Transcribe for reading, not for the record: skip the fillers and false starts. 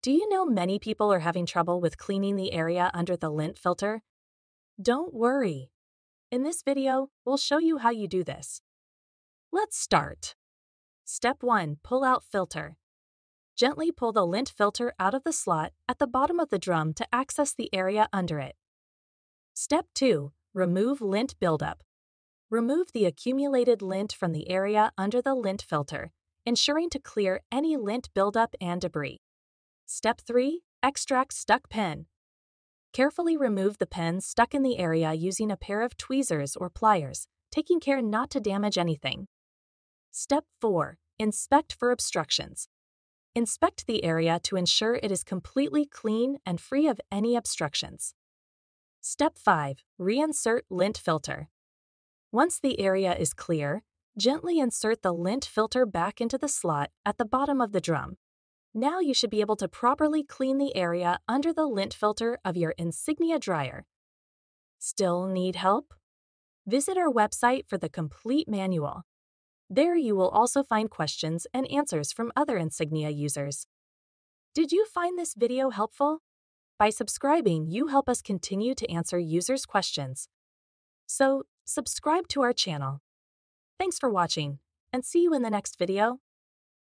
Do you know many people are having trouble with cleaning the area under the lint filter? Don't worry. In this video, we'll show you how you do this. Let's start. Step 1. Pull out filter. Gently pull the lint filter out of the slot at the bottom of the drum to access the area under it. Step 2. Remove lint buildup. Remove the accumulated lint from the area under the lint filter, ensuring to clear any lint buildup and debris. Step 3. Extract stuck pen. Carefully remove the pen stuck in the area using a pair of tweezers or pliers, taking care not to damage anything. Step 4. Inspect for obstructions. Inspect the area to ensure it is completely clean and free of any obstructions. Step 5. Reinsert lint filter. Once the area is clear, gently insert the lint filter back into the slot at the bottom of the drum. Now you should be able to properly clean the area under the lint filter of your Insignia dryer. Still need help? Visit our website for the complete manual. There you will also find questions and answers from other Insignia users. Did you find this video helpful? By subscribing, you help us continue to answer users' questions. So, subscribe to our channel. Thanks for watching, and see you in the next video.